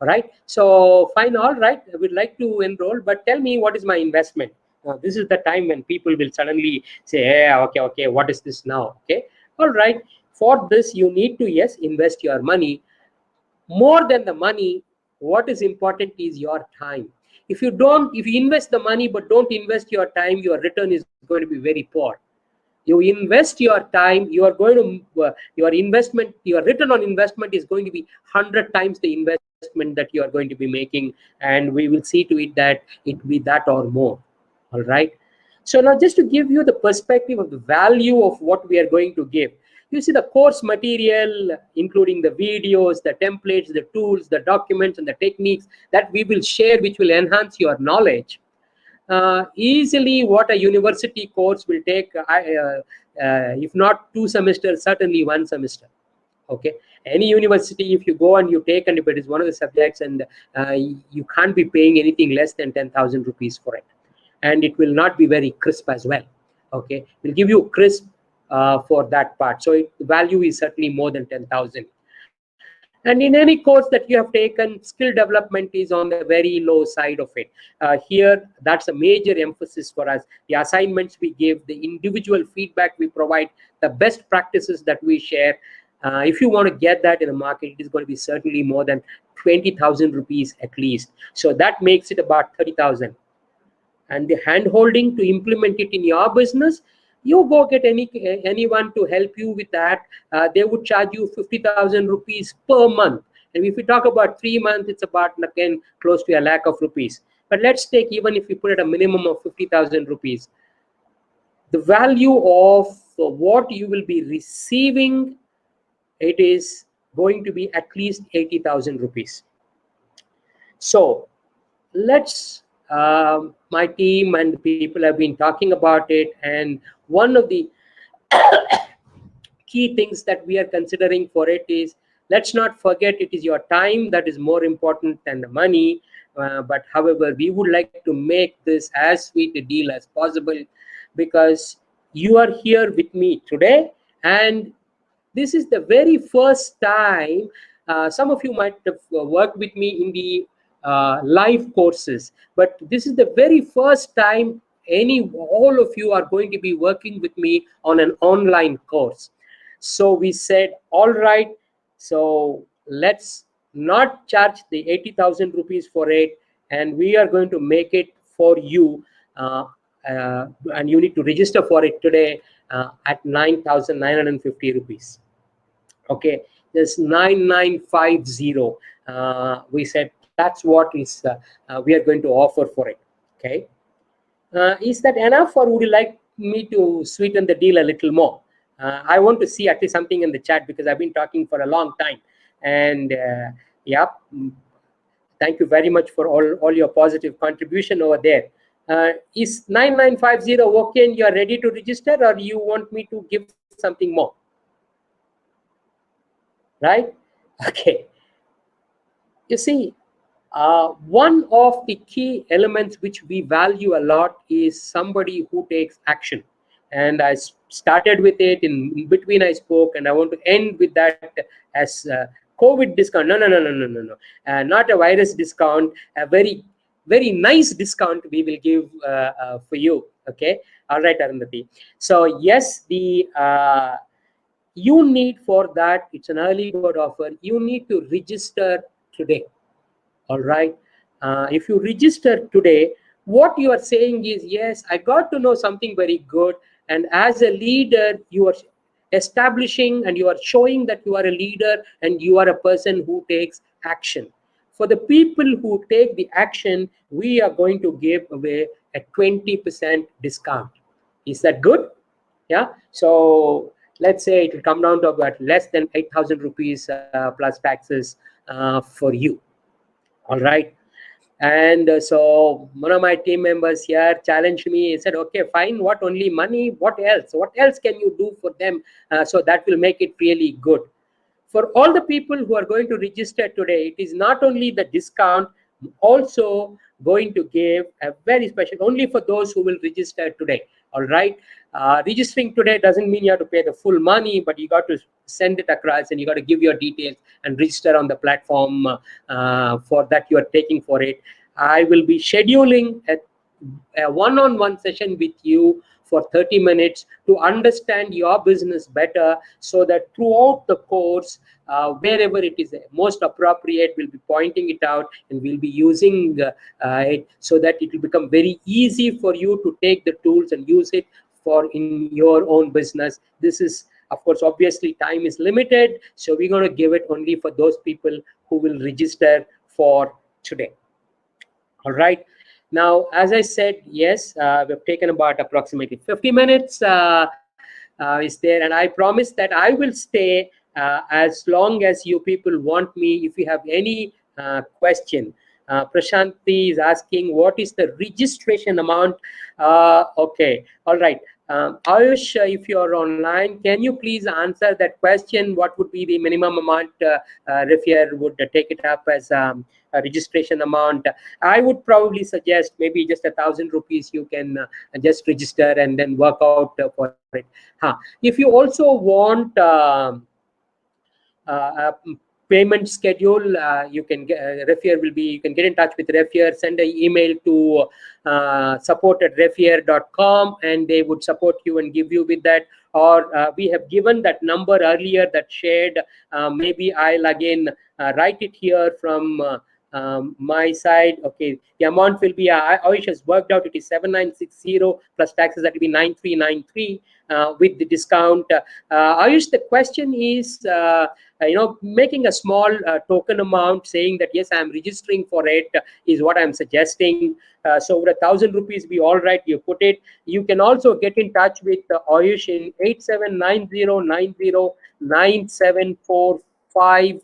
All right, so fine, all right, I would like to enroll, but tell me, what is my investment? This is the time when people will suddenly say, hey, okay, what is this now? Okay, all right, for this you need to, yes, invest your money. More than the money, what is important is your time. If you invest the money but don't invest your time, your return is going to be very poor. You invest your time, you are going to your return on investment is going to be 100 times the investment that you are going to be making, and we will see to it that it be that or more. All right, so now just to give you the perspective of the value of what we are going to give, you see the course material, including the videos, the templates, the tools, the documents, and the techniques that we will share, which will enhance your knowledge. Easily what a university course will take, if not 2 semesters, certainly 1 semester. Okay, any university, if you go and you take, and if it is one of the subjects, and you can't be paying anything less than 10,000 rupees for it, and it will not be very crisp as well. Okay, we'll give you crisp for that part, so the value is certainly more than 10,000. And in any course that you have taken, skill development is on the very low side of it. Here, that's a major emphasis for us. The assignments we give, the individual feedback we provide, the best practices that we share. If you want to get that in the market, it is going to be certainly more than 20,000 rupees at least. So that makes it about 30,000. And the hand holding to implement it in your business, you go get anyone to help you with that. They would charge you 50,000 rupees per month, and if we talk about 3 months, it's about, again, close to a lakh of rupees. But let's take, even if we put it a minimum of 50,000 rupees, the value of what you will be receiving, it is going to be at least 80,000 rupees. So let's my team and the people have been talking about it, and one of the key things that we are considering for it is, let's not forget, it is your time that is more important than the money. But however, we would like to make this as sweet a deal as possible, because you are here with me today, and this is the very first time. Some of you might have worked with me in the live courses, but this is the very first time all of you are going to be working with me on an online course. So we said, all right, so let's not charge the 80,000 rupees for it, and we are going to make it for you. And you need to register for it today at 9,950 rupees. Okay, there's 9950. We said that's what is we are going to offer for it. Okay, is that enough, or would you like me to sweeten the deal a little more? I want to see at least something in the chat, because I've been talking for a long time. And yeah, thank you very much for all your positive contribution over there. Is 9950 okay and you're ready to register, or you want me to give something more? Right? Okay. You see, one of the key elements which we value a lot is somebody who takes action. and I started with it. In between I spoke, and I want to end with that as COVID discount. No. Not a virus discount, a very nice discount we will give for you. Okay, all right, Arundhati. So yes, the you need for that, it's an early bird offer. You need to register today. All right. If you register today, what you are saying is, yes, I got to know something very good. And as a leader, you are establishing and you are showing that you are a leader and you are a person who takes action. For the people who take the action, we are going to give away a 20% discount. Is that good? Yeah. So let's say it will come down to about less than 8,000 rupees plus taxes for you. All right. And so one of my team members here challenged me. He said, okay, fine, what, only money? What else can you do for them, so that will make it really good? For all the people who are going to register today, it is not only the discount, also going to give a very special, only for those who will register today. All right. Registering today doesn't mean you have to pay the full money, but you got to send it across and you got to give your details and register on the platform for that you are taking for it. I will be scheduling a one-on-one session with you for 30 minutes to understand your business better, so that throughout the course, wherever it is most appropriate, we'll be pointing it out and we'll be using it, so that it will become very easy for you to take the tools and use it for in your own business. This is, of course, obviously time is limited, so we're going to give it only for those people who will register for today. All right. Now, as I said, yes, we've taken about approximately 50 minutes is there. And I promise that I will stay as long as you people want me. If you have any question, Prashanti is asking, what is the registration amount? Okay. All right. Ayush, if you're online, can you please answer that question? What would be the minimum amount Refier would take it up as a registration amount? I would probably suggest maybe just 1,000 rupees. You can just register and then work out for it. If you also want payment schedule, you can get Refier will be, you can get in touch with Refier, send an email to support@refier.com, and they would support you and give you with that. Or we have given that number earlier that shared. Maybe I'll again write it here from my side. Okay, the amount will be Ayush has worked out, it is 7960 plus taxes, that will be 9393 with the discount. Ayush, the question is making a small token amount, saying that yes, I am registering for it, is what I'm suggesting. So over 1,000 rupees be all right, you put it. You can also get in touch with Ayush in 8790909745.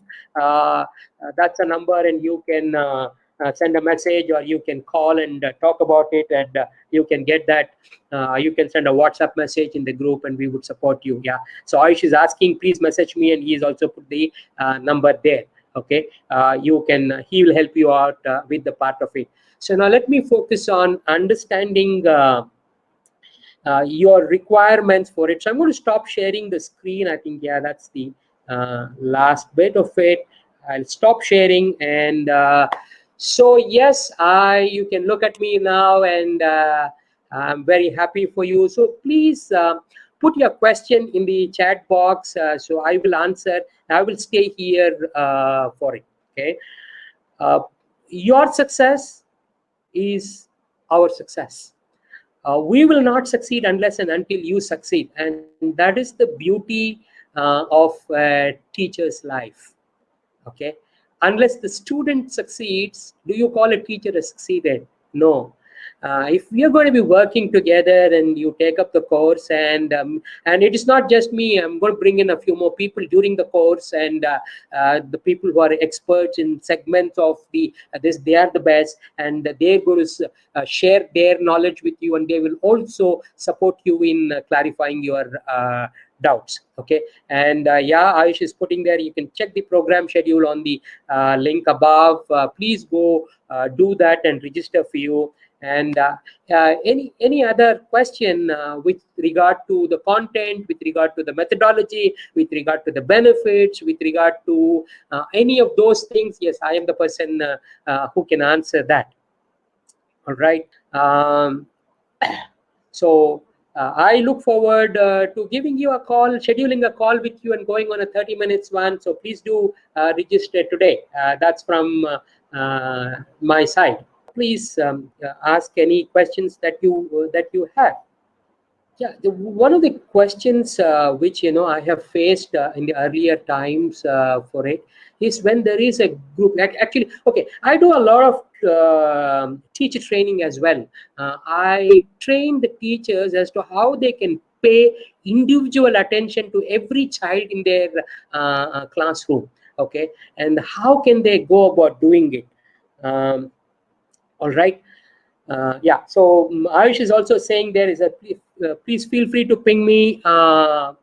That's a number, and you can send a message, or you can call and talk about it, and you can get that. You can send a WhatsApp message in the group, and we would support you. Yeah. So Ayush is asking, please message me, and he's also put the number there. Okay. You can. He will help you out with the part of it. So now let me focus on understanding your requirements for it. So I'm going to stop sharing the screen. I think, yeah, that's the last bit of it. I'll stop sharing, and so yes, you can look at me now, and I'm very happy for you. So please put your question in the chat box, so I will answer. I will stay here for it. Okay. Your success is our success. We will not succeed unless and until you succeed, and that is the beauty of a teacher's life. Okay. Unless the student succeeds, do you call a teacher has succeeded? No. If we are going to be working together and you take up the course, and it is not just me, I'm going to bring in a few more people during the course, and the people who are experts in segments of this, they are the best, and they're going to share their knowledge with you, and they will also support you in clarifying your doubts. Okay. And yeah, Ayush is putting there, you can check the program schedule on the link above. Please go do that and register for you. And any other question with regard to the content, with regard to the methodology, with regard to the benefits, with regard to any of those things, yes, I am the person who can answer that. All right. So I look forward to giving you a call, scheduling a call with you and going on a 30 minutes one. So please do register today. That's from my side. Please ask any questions that you have. Yeah, one of the questions which I have faced in the earlier times for it is when there is a group. Like, actually, okay, I do a lot of teacher training as well. I train the teachers as to how they can pay individual attention to every child in their classroom. Okay, and how can they go about doing it? All right. Yeah, so Ayush is also saying there is a please feel free to ping me for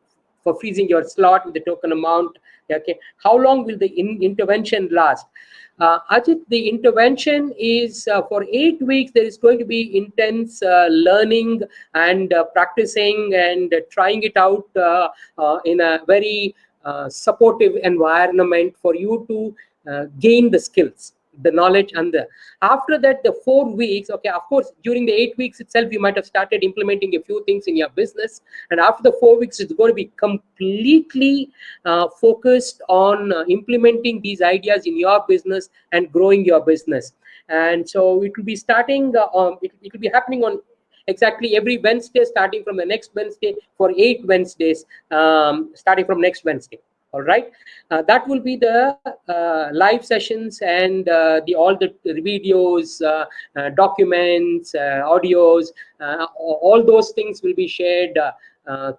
freezing your slot with the token amount. Okay, how long will the intervention last? Ajit, the intervention is for 8 weeks. There is going to be intense learning and practicing and trying it out in a very supportive environment for you to gain the skills, the knowledge. And after that, the 4 weeks, okay, of course, during the 8 weeks itself, you might have started implementing a few things in your business, and after the 4 weeks, it's going to be completely focused on implementing these ideas in your business and growing your business. And so it will be starting it will be happening on exactly every Wednesday, starting from the next Wednesday, for 8 Wednesdays, starting from next Wednesday. All right, that will be the live sessions and the all the videos, documents, audios, all those things will be shared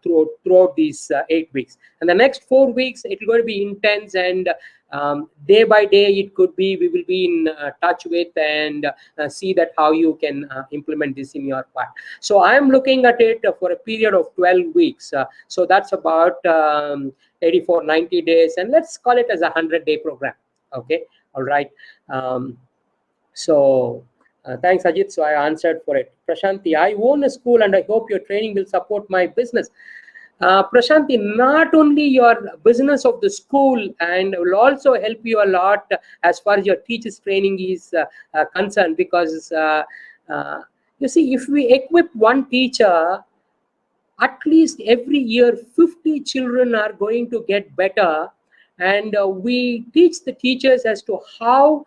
throughout these 8 weeks. And the next 4 weeks, it will going to be intense, and day by day it could be we will be in touch with and see that how you can implement this in your part. So I am looking at it for a period of 12 weeks. So that's about 84, 90 days, and let's call it as a 100-day program. Okay, all right. So thanks, Ajit. So I answered for it. Prashanti, I own a school and I hope your training will support my business. Prashanti, not only your business of the school, and will also help you a lot as far as your teachers training is concerned, because you see, if we equip one teacher, at least every year 50 children are going to get better. And we teach the teachers as to how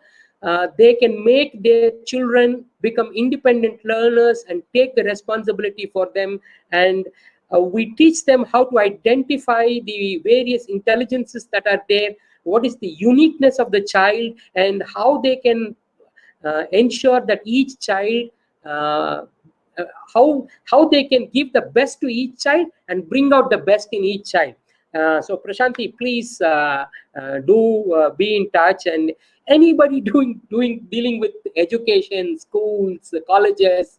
they can make their children become independent learners and take the responsibility for them. And we teach them how to identify the various intelligences that are there, what is the uniqueness of the child, and how they can ensure that each child uh, how they can give the best to each child and bring out the best in each child. So Prashanti, please do be in touch, and anybody dealing with education, schools, colleges.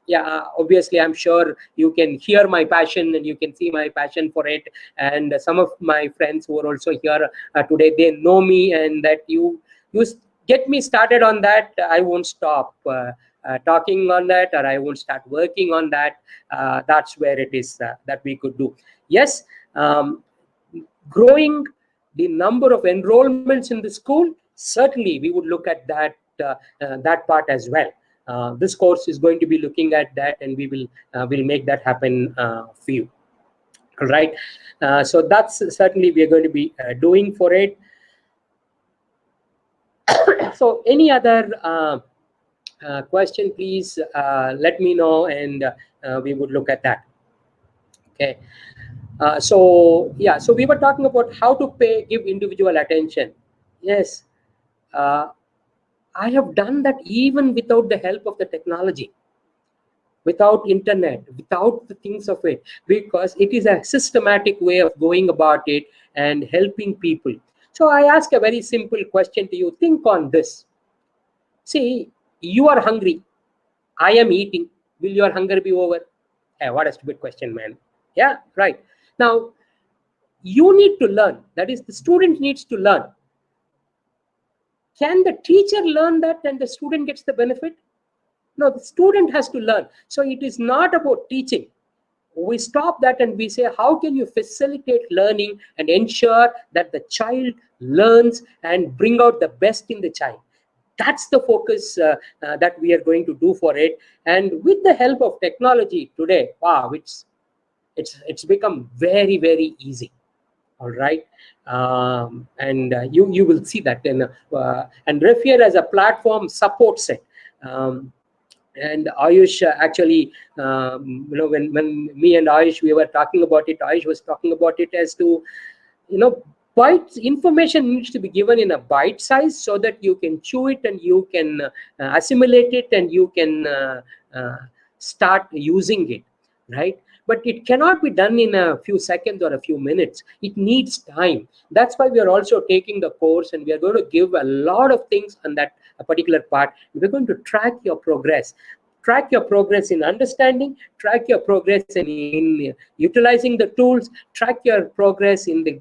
Yeah, obviously, I'm sure you can hear my passion and you can see my passion for it. And some of my friends who are also here today, they know me, and that you get me started on that. I won't stop talking on that, or I won't start working on that. That's where it is that we could do. Yes, growing the number of enrollments in the school, certainly we would look at that part as well. This course is going to be looking at that, and we will make that happen for you. All right. So that's certainly we are going to be doing for it. So any other question, please let me know, and we would look at that. Okay. So yeah, so we were talking about how to give individual attention. Yes, I have done that even without the help of the technology, without internet, without the things of it, because it is a systematic way of going about it and helping people. So I ask a very simple question to you. Think on this. See, you are hungry. I am eating. Will your hunger be over? Hey, what a stupid question, man. Yeah, right. Now, you need to learn. That is, the student needs to learn. Can the teacher learn that and the student gets the benefit? No, the student has to learn. So it is not about teaching. We stop that and we say, how can you facilitate learning and ensure that the child learns and bring out the best in the child? That's the focus that we are going to do for it. And with the help of technology today, wow, it's become very, very easy. All right. And you will see that. And Refier as a platform supports it. And Ayush actually, when me and Ayush, we were talking about it, Ayush was talking about it as to, bite information needs to be given in a bite size so that you can chew it and you can assimilate it and you can start using it, right? But it cannot be done in a few seconds or a few minutes. It needs time. That's why we are also taking the course, and we are going to give a lot of things on that particular part. We're going to track your progress. Track your progress in understanding, track your progress in utilizing the tools, track your progress in the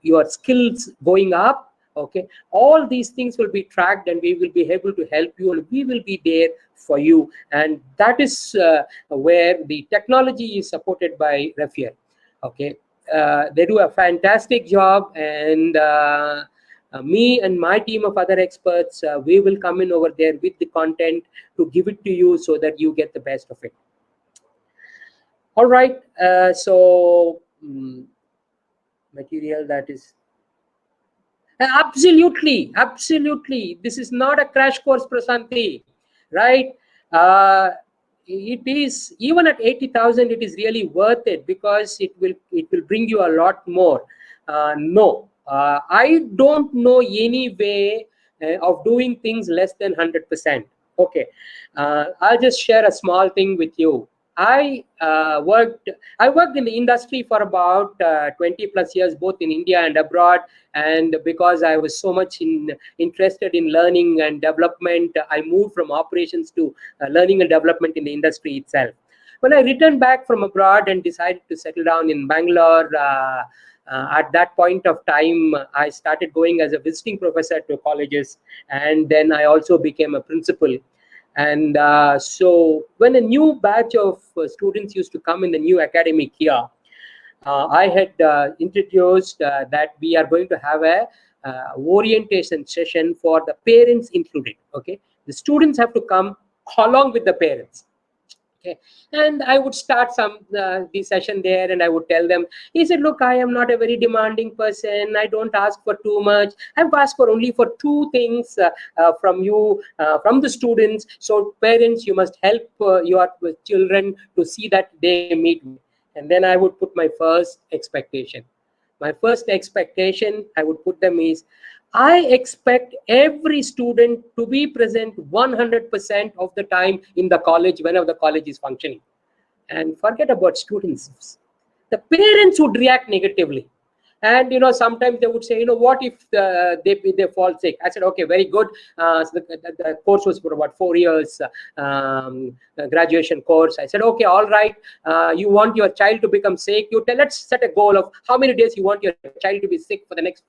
your skills going up. Okay, all these things will be tracked, and we will be able to help you, and we will be there for you. And that is where the technology is supported by Refier. Okay, they do a fantastic job, and me and my team of other experts, we will come in over there with the content to give it to you so that you get the best of it. All right. Material that is absolutely. This is not a crash course, Prasanthi, right? It is, even at 80,000, it is really worth it, because it will bring you a lot more. No, I don't know any way of doing things less than 100%. Okay, I'll just share a small thing with you. I worked in the industry for about 20 plus years, both in India and abroad. And because I was so much interested in learning and development, I moved from operations to learning and development in the industry itself. When I returned back from abroad and decided to settle down in Bangalore, at that point of time, I started going as a visiting professor to colleges, and then I also became a principal. And so when a new batch of students used to come in the new academic year, I had introduced that we are going to have a orientation session for the parents included. Okay, the students have to come along with the parents. Okay, and I would start the session there, and I would tell them, he said, look, I am not a very demanding person. I don't ask for too much. I've asked for only for two things from you, from the students. So parents, you must help your children to see that they meet. And then I would put my first expectation. My first expectation I would put them is, I expect every student to be present 100% of the time in the college whenever the college is functioning. And forget about students. The parents would react negatively. And sometimes they would say, what if they fall sick? I said, okay, very good. So the course was for about 4 years, graduation course. I said, okay, all right. You want your child to become sick? Let's set a goal of how many days you want your child to be sick for the next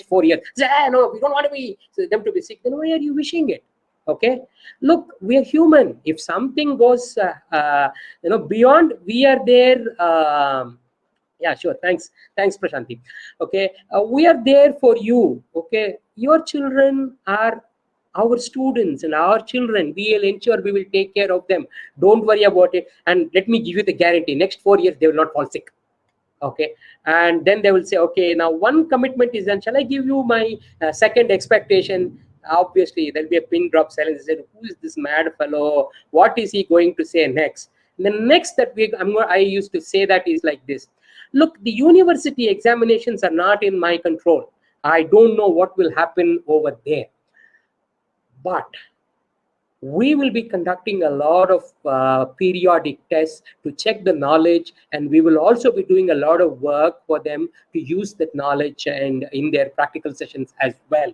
4 years. Say, no, we don't want them to be sick. Then why are you wishing it? Okay, look, we are human. If something goes beyond, we are there. Yeah, sure. Thanks, Prashanti. Okay, we are there for you. Okay, your children are our students and our children. We will ensure we will take care of them. Don't worry about it. And let me give you the guarantee: next 4 years they will not fall sick. Okay, and then they will say, okay, now one commitment is done. Shall I give you my second expectation? Obviously, there'll be a pin drop silence. They said, who is this mad fellow? What is he going to say next? And the next that I used to say that is like this. Look, the university examinations are not in my control. I don't know what will happen over there. But we will be conducting a lot of periodic tests to check the knowledge, and we will also be doing a lot of work for them to use that knowledge and in their practical sessions as well.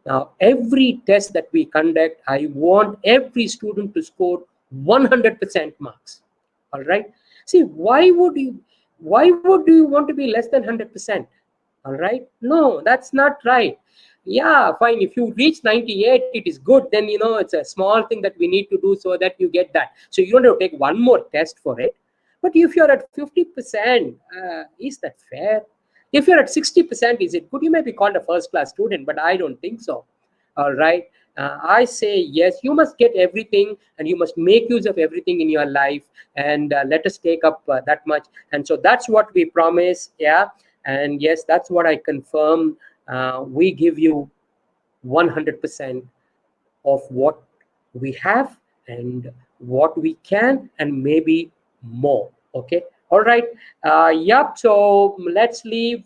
Now, every test that we conduct, I want every student to score 100% marks. All right. See, why would you want to be less than 100%? All right. No, that's not right. Yeah, fine. If you reach 98, it is good. Then, it's a small thing that we need to do so that you get that. So you don't have to take one more test for it. But if you're at 50%, is that fair? If you're at 60%, is it good? You may be called a first class student, but I don't think so. All right. I say yes, you must get everything and you must make use of everything in your life. And let us take up that much. And so that's what we promise. Yeah. And yes, that's what I confirm. We give you 100% of what we have and what we can, and maybe more. Okay. All right. Yep. So let's leave.